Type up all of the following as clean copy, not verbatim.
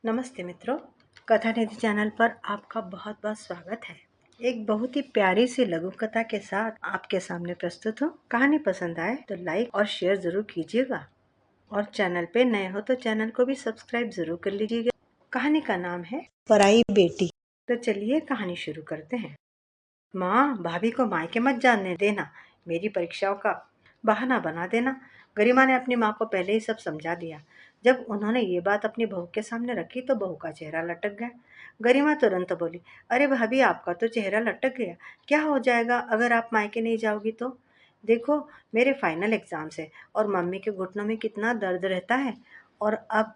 नमस्ते मित्रों, कथा निधि चैनल पर आपका बहुत बहुत स्वागत है। एक बहुत ही प्यारी सी लघु कथा के साथ आपके सामने प्रस्तुत हूँ। कहानी पसंद आए तो लाइक और शेयर जरूर कीजिएगा और चैनल पे नए हो तो चैनल को भी सब्सक्राइब जरूर कर लीजिएगा। कहानी का नाम है पराई बेटी। तो चलिए कहानी शुरू करते हैं। माँ, भाभी को मायके मत जाने देना, मेरी परीक्षाओं का बहाना बना देना। गरिमा ने अपनी माँ को पहले ही सब समझा दिया। जब उन्होंने ये बात अपनी बहू के सामने रखी तो बहू का चेहरा लटक गया। गरिमा तुरंत बोली, अरे भाभी, आपका तो चेहरा लटक गया। क्या हो जाएगा अगर आप मायके नहीं जाओगी तो? देखो, मेरे फाइनल एग्जाम्स है और मम्मी के घुटनों में कितना दर्द रहता है। और अब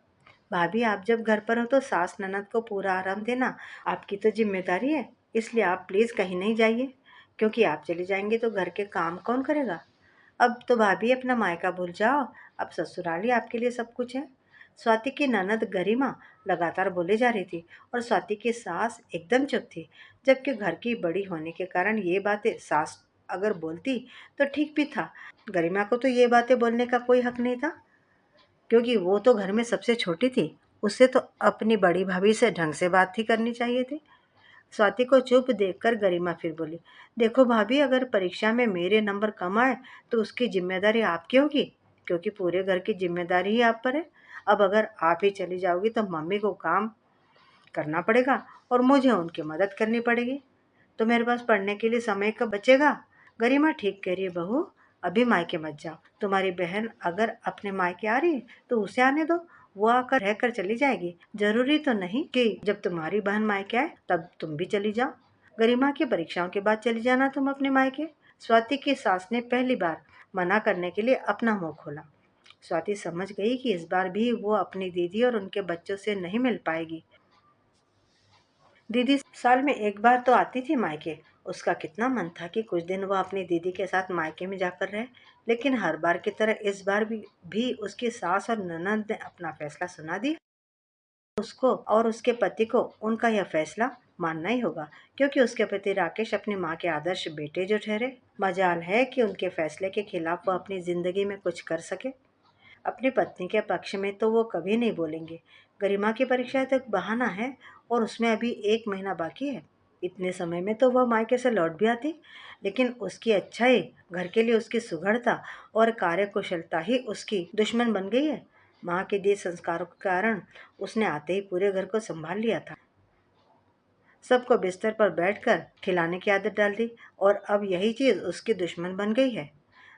भाभी, आप जब घर पर हो तो सास ननद को पूरा आराम देना आपकी तो जिम्मेदारी है। इसलिए आप प्लीज़ कहीं नहीं जाइए, क्योंकि आप चले जाएंगे तो घर के काम कौन करेगा? अब तो भाभी अपना मायका भूल जाओ, अब ससुराल ही आपके लिए सब कुछ है। स्वाति की ननद गरिमा लगातार बोले जा रही थी और स्वाति की सास एकदम चुप थी। जबकि घर की बड़ी होने के कारण ये बातें सास अगर बोलती तो ठीक भी था। गरिमा को तो ये बातें बोलने का कोई हक नहीं था, क्योंकि वो तो घर में सबसे छोटी थी। उससे तो अपनी बड़ी भाभी से ढंग से बात ही करनी चाहिए थी। स्वाति को चुप देखकर गरिमा फिर बोली, देखो भाभी, अगर परीक्षा में मेरे नंबर कम आए तो उसकी जिम्मेदारी आपकी होगी, क्योंकि पूरे घर की जिम्मेदारी ही आप पर है। अब अगर आप ही चली जाओगी तो मम्मी को काम करना पड़ेगा और मुझे उनकी मदद करनी पड़ेगी। तो मेरे पास पढ़ने के लिए समय कब बचेगा? गरिमा ठीक कह रही है बहू, अभी मायके मत जाओ। तुम्हारी बहन अगर अपने मायके आ रही है तो उसे आने दो, वो आकर रहकर चली जाएगी। जरूरी तो नहीं कि जब तुम्हारी बहन मायके आए तब तुम भी चली जाओ। गरिमा की परीक्षाओं के बाद चली जाना तुम अपने मायके। स्वाति की सास ने पहली बार मना करने के लिए अपना मुंह खोला। स्वाति समझ गई कि इस बार भी वो अपनी दीदी और उनके बच्चों से नहीं मिल पाएगी। दीदी साल में एक बार तो आती थी मायके। उसका कितना मन था कि कुछ दिन वह अपनी दीदी के साथ मायके में जाकर रहे, लेकिन हर बार की तरह इस बार भी उसकी सास और ननद ने अपना फैसला सुना दिया। उसको और उसके पति को उनका यह फैसला मानना ही होगा, क्योंकि उसके पति राकेश अपनी माँ के आदर्श बेटे जो ठहरे। मजाल है कि उनके फैसले के खिलाफ वह अपनी जिंदगी में कुछ कर सके। अपनी पत्नी के पक्ष में तो वो कभी नहीं बोलेंगे। गरिमा की परीक्षा तो एक बहाना है और उसमें अभी 1 महीना बाकी है। इतने समय में तो वह मायके से लौट भी आती, लेकिन उसकी अच्छाई, घर के लिए उसकी सुघड़ता और कार्यकुशलता ही उसकी दुश्मन बन गई है। माँ के दिए संस्कारों के कारण उसने आते ही पूरे घर को संभाल लिया था। सबको बिस्तर पर बैठकर खिलाने की आदत डाल दी और अब यही चीज उसकी दुश्मन बन गई है।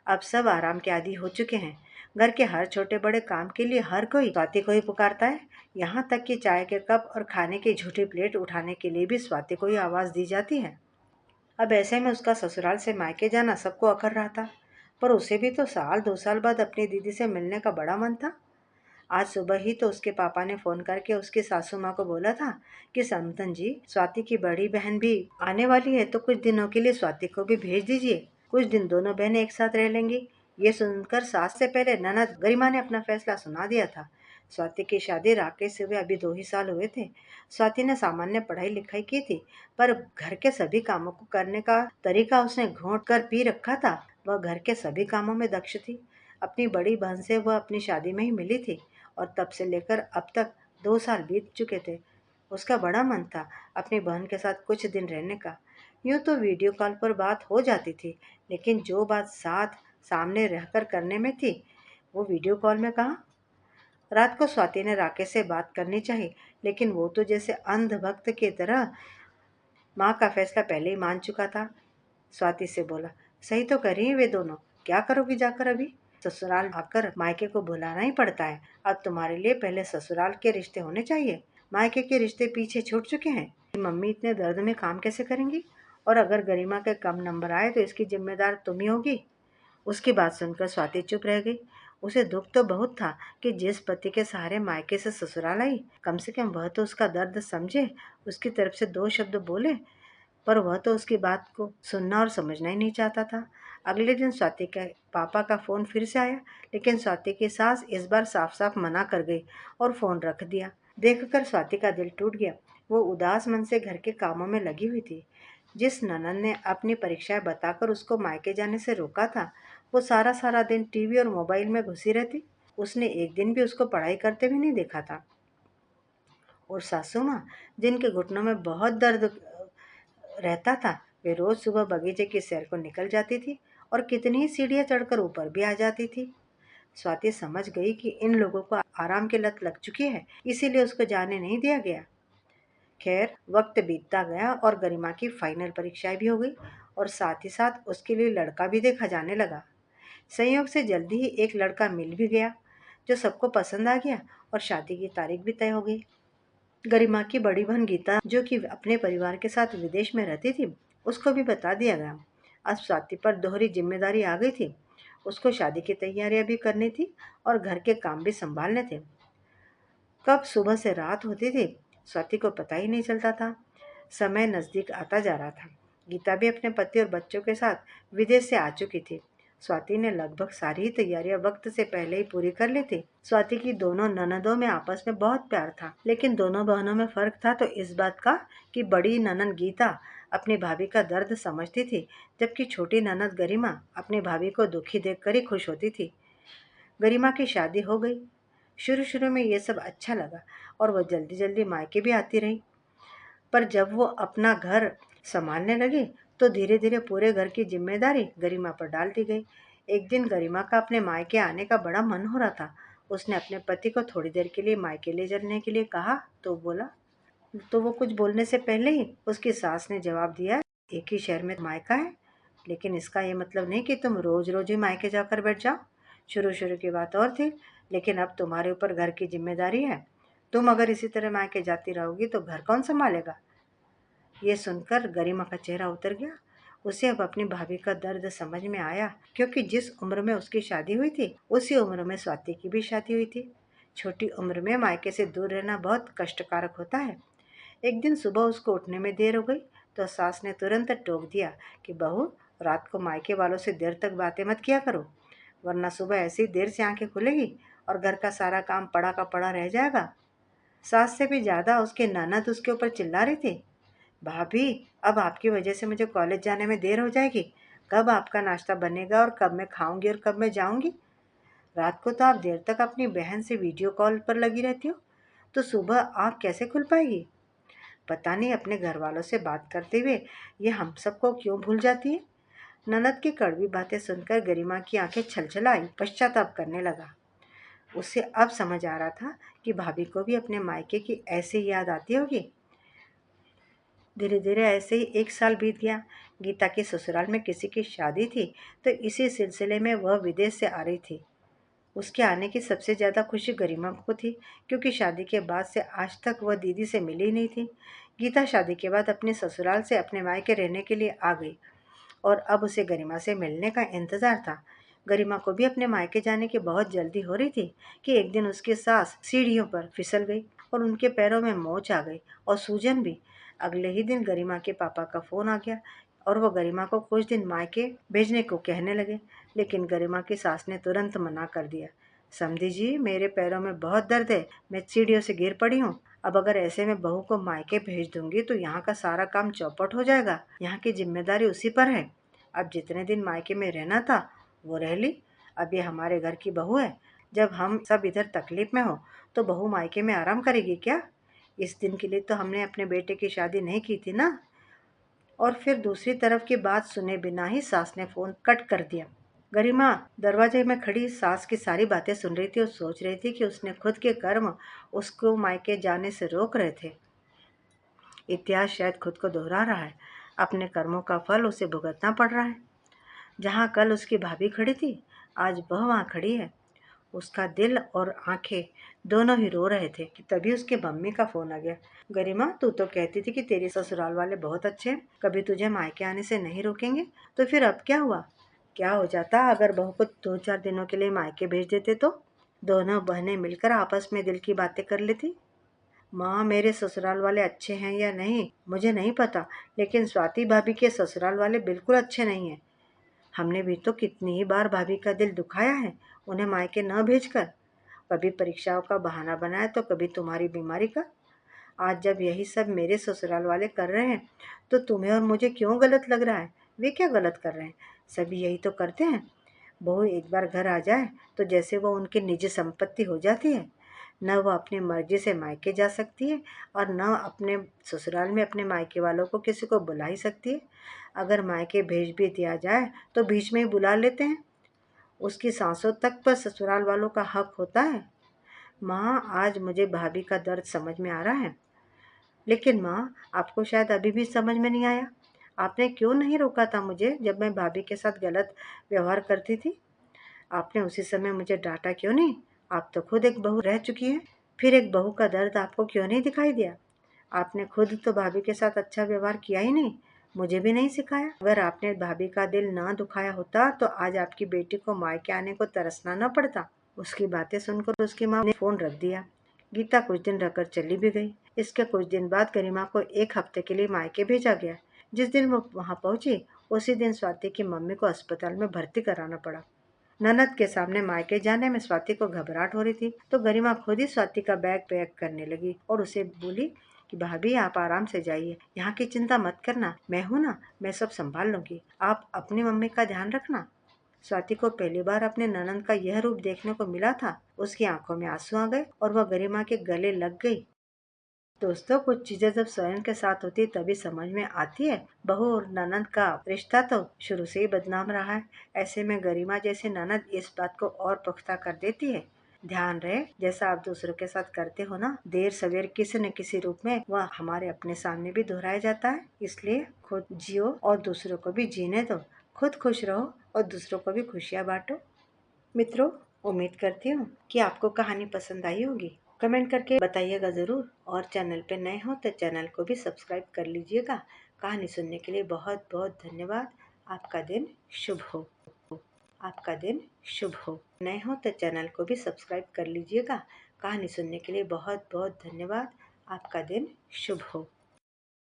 अब सब आराम के आदी हो चुके हैं। घर के हर छोटे बड़े काम के लिए हर कोई स्वाति को ही पुकारता है। यहाँ तक कि चाय के कप और खाने की झूठी प्लेट उठाने के लिए भी स्वाति को ही आवाज दी जाती है। अब ऐसे में उसका ससुराल से मायके जाना सबको अखर रहा था, पर उसे भी तो साल 2 साल बाद अपनी दीदी से मिलने का बड़ा मन था। आज सुबह ही तो उसके पापा ने फोन करके उसकी सासू माँ को बोला था कि समतन जी, स्वाति की बड़ी बहन भी आने वाली है तो कुछ दिनों के लिए स्वाति को भी भेज दीजिए। कुछ दिन दोनों बहनें एक साथ रह लेंगी। ये सुनकर सास से पहले ननद गरिमा ने अपना फैसला सुना दिया था। स्वाति की शादी राकेश से हुए अभी 2 ही साल हुए थे। स्वाति ने सामान्य पढ़ाई लिखाई की थी, पर घर के सभी कामों को करने का तरीका उसने घोंट कर पी रखा था। वह घर के सभी कामों में दक्ष थी। अपनी बड़ी बहन से वह अपनी शादी में ही मिली थी और तब से लेकर अब तक 2 साल बीत चुके थे। उसका बड़ा मन था अपनी बहन के साथ कुछ दिन रहने का। यूं तो वीडियो कॉल पर बात हो जाती थी, लेकिन जो बात साथ सामने रहकर करने में थी वो वीडियो कॉल में कहाँ। रात को स्वाति ने राकेश से बात करनी चाहिए, लेकिन वो तो जैसे अंधभक्त की तरह माँ का फैसला पहले ही मान चुका था। स्वाति से बोला, सही तो कर रही हैं वे दोनों, क्या करोगी जाकर अभी? ससुराल आकर मायके को बुलाना ही पड़ता है। अब तुम्हारे लिए पहले ससुराल के रिश्ते होने चाहिए। मायके के रिश्ते पीछे छूट चुके हैं। मम्मी इतने दर्द में काम कैसे करेंगी? और अगर गरिमा के कम नंबर आए तो इसकी जिम्मेदार तुम ही होगी। उसकी बात सुनकर स्वाति चुप रह गई। उसे दुख तो बहुत था कि जिस पति के सहारे मायके से ससुराल आई, कम से कम वह तो उसका दर्द समझे, उसकी तरफ से 2 शब्द बोले। पर वह तो उसकी बात को सुनना और समझना ही नहीं चाहता था। अगले दिन स्वाति के पापा का फोन फिर से आया, लेकिन स्वाति की सास इस बार साफ साफ मना कर गई और फोन रख दिया। देखकर स्वाति का दिल टूट गया। वो उदास मन से घर के कामों में लगी हुई थी। जिस ननद ने अपनी परीक्षाएं बताकर उसको मायके जाने से रोका था, वो सारा सारा दिन टीवी और मोबाइल में घुसी रहती। उसने एक दिन भी उसको पढ़ाई करते भी नहीं देखा था। और सासू माँ, जिनके घुटनों में बहुत दर्द रहता था, वे रोज सुबह बगीचे की सैर को निकल जाती थी और कितनी ही सीढ़ियां चढ़कर ऊपर भी आ जाती थी। स्वाति समझ गई कि इन लोगों को आराम की लत लग चुकी है, इसीलिए उसको जाने नहीं दिया गया। खैर, वक्त बीतता गया और गरिमा की फाइनल परीक्षाएं भी हो गई और साथ ही साथ उसके लिए लड़का भी देखा जाने लगा। संयोग से जल्दी ही एक लड़का मिल भी गया जो सबको पसंद आ गया और शादी की तारीख भी तय हो गई। गरिमा की बड़ी बहन गीता, जो कि अपने परिवार के साथ विदेश में रहती थी, उसको भी बता दिया गया। अब स्वाति पर दोहरी जिम्मेदारी आ गई थी। उसको शादी की तैयारियां भी करनी थी और घर के काम भी संभालने थे। कब सुबह से रात होती थी, स्वाति को पता ही नहीं चलता था। समय नजदीक आता जा रहा था। गीता भी अपने पति और बच्चों के साथ विदेश से आ चुकी थी। स्वाति ने लगभग सारी तैयारियां वक्त से पहले ही पूरी कर ली थी। स्वाति की दोनों ननदों में आपस में बहुत प्यार था, लेकिन दोनों बहनों में फर्क था तो इस बात का कि बड़ी ननद गीता अपनी भाभी का दर्द समझती थी, जबकि छोटी ननद गरिमा अपनी भाभी को दुखी देखकर ही खुश होती थी। गरिमा की शादी हो गई। शुरू शुरू में ये सब अच्छा लगा और वह जल्दी जल्दी मायके भी आती रही, पर जब वो अपना घर संभालने लगी तो धीरे धीरे पूरे घर की जिम्मेदारी गरिमा पर डाल दी गई। एक दिन गरिमा का अपने मायके आने का बड़ा मन हो रहा था। उसने अपने पति को थोड़ी देर के लिए मायके ले जाने के लिए कहा तो वो कुछ बोलने से पहले ही उसकी सास ने जवाब दिया, एक ही शहर में मायका है, लेकिन इसका ये मतलब नहीं कि तुम रोज रोज ही मायके जाकर बैठ जाओ। शुरू शुरू की बात और थी, लेकिन अब तुम्हारे ऊपर घर की जिम्मेदारी है। तुम अगर इसी तरह मायके जाती रहोगी तो घर कौन संभालेगा। ये सुनकर गरिमा का चेहरा उतर गया। उसे अब अपनी भाभी का दर्द समझ में आया, क्योंकि जिस उम्र में उसकी शादी हुई थी उसी उम्र में स्वाति की भी शादी हुई थी। छोटी उम्र में मायके से दूर रहना बहुत कष्टकारक होता है। एक दिन सुबह उसको उठने में देर हो गई तो सास ने तुरंत टोक दिया कि बहू, रात को मायके वालों से देर तक बातें मत किया करो, वरना सुबह ऐसी देर से आंखें खुलेगी और घर का सारा काम पड़ा का पड़ा रह जाएगा। सास से भी ज्यादा उसके ननद उसके ऊपर चिल्ला रही थी, भाभी, अब आपकी वजह से मुझे कॉलेज जाने में देर हो जाएगी। कब आपका नाश्ता बनेगा और कब मैं खाऊंगी और कब मैं जाऊंगी। रात को तो आप देर तक अपनी बहन से वीडियो कॉल पर लगी रहती हो, तो सुबह आँख कैसे खुल पाएगी। पता नहीं अपने घर वालों से बात करते हुए ये हम सबको क्यों भूल जाती है। ननद की कड़वी बातें सुनकर गरिमा की आंखें छलछलाई पश्चाताप करने लगा। उसे अब समझ आ रहा था कि भाभी को भी अपने मायके की ऐसी याद आती होगी। धीरे धीरे ऐसे ही एक साल बीत गया। गीता के ससुराल में किसी की शादी थी तो इसी सिलसिले में वह विदेश से आ रही थी। उसके आने की सबसे ज़्यादा खुशी गरिमा को थी, क्योंकि शादी के बाद से आज तक वह दीदी से मिली ही नहीं थी। गीता शादी के बाद अपने ससुराल से अपने मायके रहने के लिए आ गई और अब उसे गरिमा से मिलने का इंतजार था। गरिमा को भी अपने मायके जाने की बहुत जल्दी हो रही थी कि एक दिन उसकी सास सीढ़ियों पर फिसल गई और उनके पैरों में मोच आ गई और सूजन भी। अगले ही दिन गरिमा के पापा का फोन आ गया और वो गरिमा को कुछ दिन मायके भेजने को कहने लगे, लेकिन गरिमा की सास ने तुरंत मना कर दिया। समधी जी, मेरे पैरों में बहुत दर्द है, मैं सीढ़ियों से गिर पड़ी हूँ। अब अगर ऐसे में बहू को मायके भेज दूंगी तो यहाँ का सारा काम चौपट हो जाएगा। यहाँ की जिम्मेदारी उसी पर है। अब जितने दिन मायके में रहना था वो रह ली। अब ये हमारे घर की बहू है। जब हम सब इधर तकलीफ में हो तो बहू मायके में आराम करेगी क्या। इस दिन के लिए तो हमने अपने बेटे की शादी नहीं की थी ना। और फिर दूसरी तरफ की बात सुने बिना ही सास ने फोन कट कर दिया। गरिमा दरवाजे में खड़ी सास की सारी बातें सुन रही थी और सोच रही थी कि उसने खुद के कर्म उसको मायके जाने से रोक रहे थे। इतिहास शायद खुद को दोहरा रहा है। अपने कर्मों का फल उसे भुगतना पड़ रहा है। जहाँ कल उसकी भाभी खड़ी थी, आज वह वहाँ खड़ी है। उसका दिल और आंखें दोनों ही रो रहे थे कि तभी उसके मम्मी का फोन आ गया। गरिमा, तू तो कहती थी कि तेरे ससुराल वाले बहुत अच्छे हैं, कभी तुझे मायके आने से नहीं रोकेंगे, तो फिर अब क्या हुआ। क्या हो जाता अगर बहू को 2-4 दिनों के लिए मायके भेज देते तो दोनों बहनें मिलकर आपस में दिल की बातें कर लेती। माँ, मेरे ससुराल वाले अच्छे हैं या नहीं मुझे नहीं पता, लेकिन स्वाति भाभी के ससुराल वाले बिल्कुल अच्छे नहीं हैं। हमने भी तो कितनी ही बार भाभी का दिल दुखाया है उन्हें मायके न भेजकर। कभी परीक्षाओं का बहाना बनाया तो कभी तुम्हारी बीमारी का। आज जब यही सब मेरे ससुराल वाले कर रहे हैं तो तुम्हें और मुझे क्यों गलत लग रहा है। वे क्या गलत कर रहे हैं, सभी यही तो करते हैं। बहू एक बार घर आ जाए तो जैसे वो उनकी निजी संपत्ति हो जाती है। न वो अपनी मर्जी से मायके जा सकती है और न अपने ससुराल में अपने मायके वालों को किसी को बुला ही सकती है। अगर मायके भेज भी दिया जाए तो बीच में ही बुला लेते हैं। उसकी सांसों तक पर ससुराल वालों का हक होता है। माँ, आज मुझे भाभी का दर्द समझ में आ रहा है। लेकिन माँ, आपको शायद अभी भी समझ में नहीं आया। आपने क्यों नहीं रोका था मुझे जब मैं भाभी के साथ गलत व्यवहार करती थी? आपने उसी समय मुझे डांटा क्यों नहीं? आप तो खुद एक बहू रह चुकी हैं। फिर एक बहू का दर्द आपको क्यों नहीं दिखाई दिया? आपने खुद तो भाभी के साथ अच्छा व्यवहार किया ही नहीं, मुझे भी नहीं सिखाया। अगर आपने भाभी का दिल ना दुखाया होता तो आज आपकी बेटी को मायके आने को तरसना न पड़ता। उसकी बातें सुनकर उसकी माँ ने फोन रख दिया। गीता कुछ दिन रहकर चली भी गई। इसके कुछ दिन बाद गरिमा को एक हफ्ते के लिए मायके भेजा गया। जिस दिन वो वहाँ पहुंची उसी दिन स्वाति की मम्मी को अस्पताल में भर्ती कराना पड़ा। ननद के सामने मायके जाने में स्वाति को घबराहट हो रही थी, तो गरिमा खुद ही स्वाति का बैग पैक करने लगी और उसे बोली कि भाभी, आप आराम से जाइए, यहाँ की चिंता मत करना, मैं हूँ ना, मैं सब संभाल लूंगी, आप अपनी मम्मी का ध्यान रखना। स्वाति को पहली बार अपने ननद का यह रूप देखने को मिला था। उसकी आंखों में आंसू आ गए और वह गरिमा के गले लग गई। दोस्तों, कुछ चीजें जब स्वयं के साथ होती तभी समझ में आती है। बहू और ननद का रिश्ता तो शुरू से ही बदनाम रहा है। ऐसे में गरिमा जैसे ननद इस बात को और पुख्ता कर देती है। ध्यान रहे, जैसा आप दूसरों के साथ करते हो ना, देर सवेर किसी न किसी रूप में वह हमारे अपने सामने भी दोहराया जाता है। इसलिए खुद जियो और दूसरों को भी जीने दो। खुद खुश रहो और दूसरों को भी खुशियाँ बांटो। मित्रों, उम्मीद करती हूँ कि आपको कहानी पसंद आई होगी। कमेंट करके बताइएगा ज़रूर और चैनल पे नए हो तो चैनल को भी सब्सक्राइब कर लीजिएगा। कहानी सुनने के लिए बहुत बहुत धन्यवाद। आपका दिन शुभ हो। आपका दिन शुभ हो। नए हो तो चैनल को भी सब्सक्राइब कर लीजिएगा। कहानी सुनने के लिए बहुत बहुत धन्यवाद। आपका दिन शुभ हो।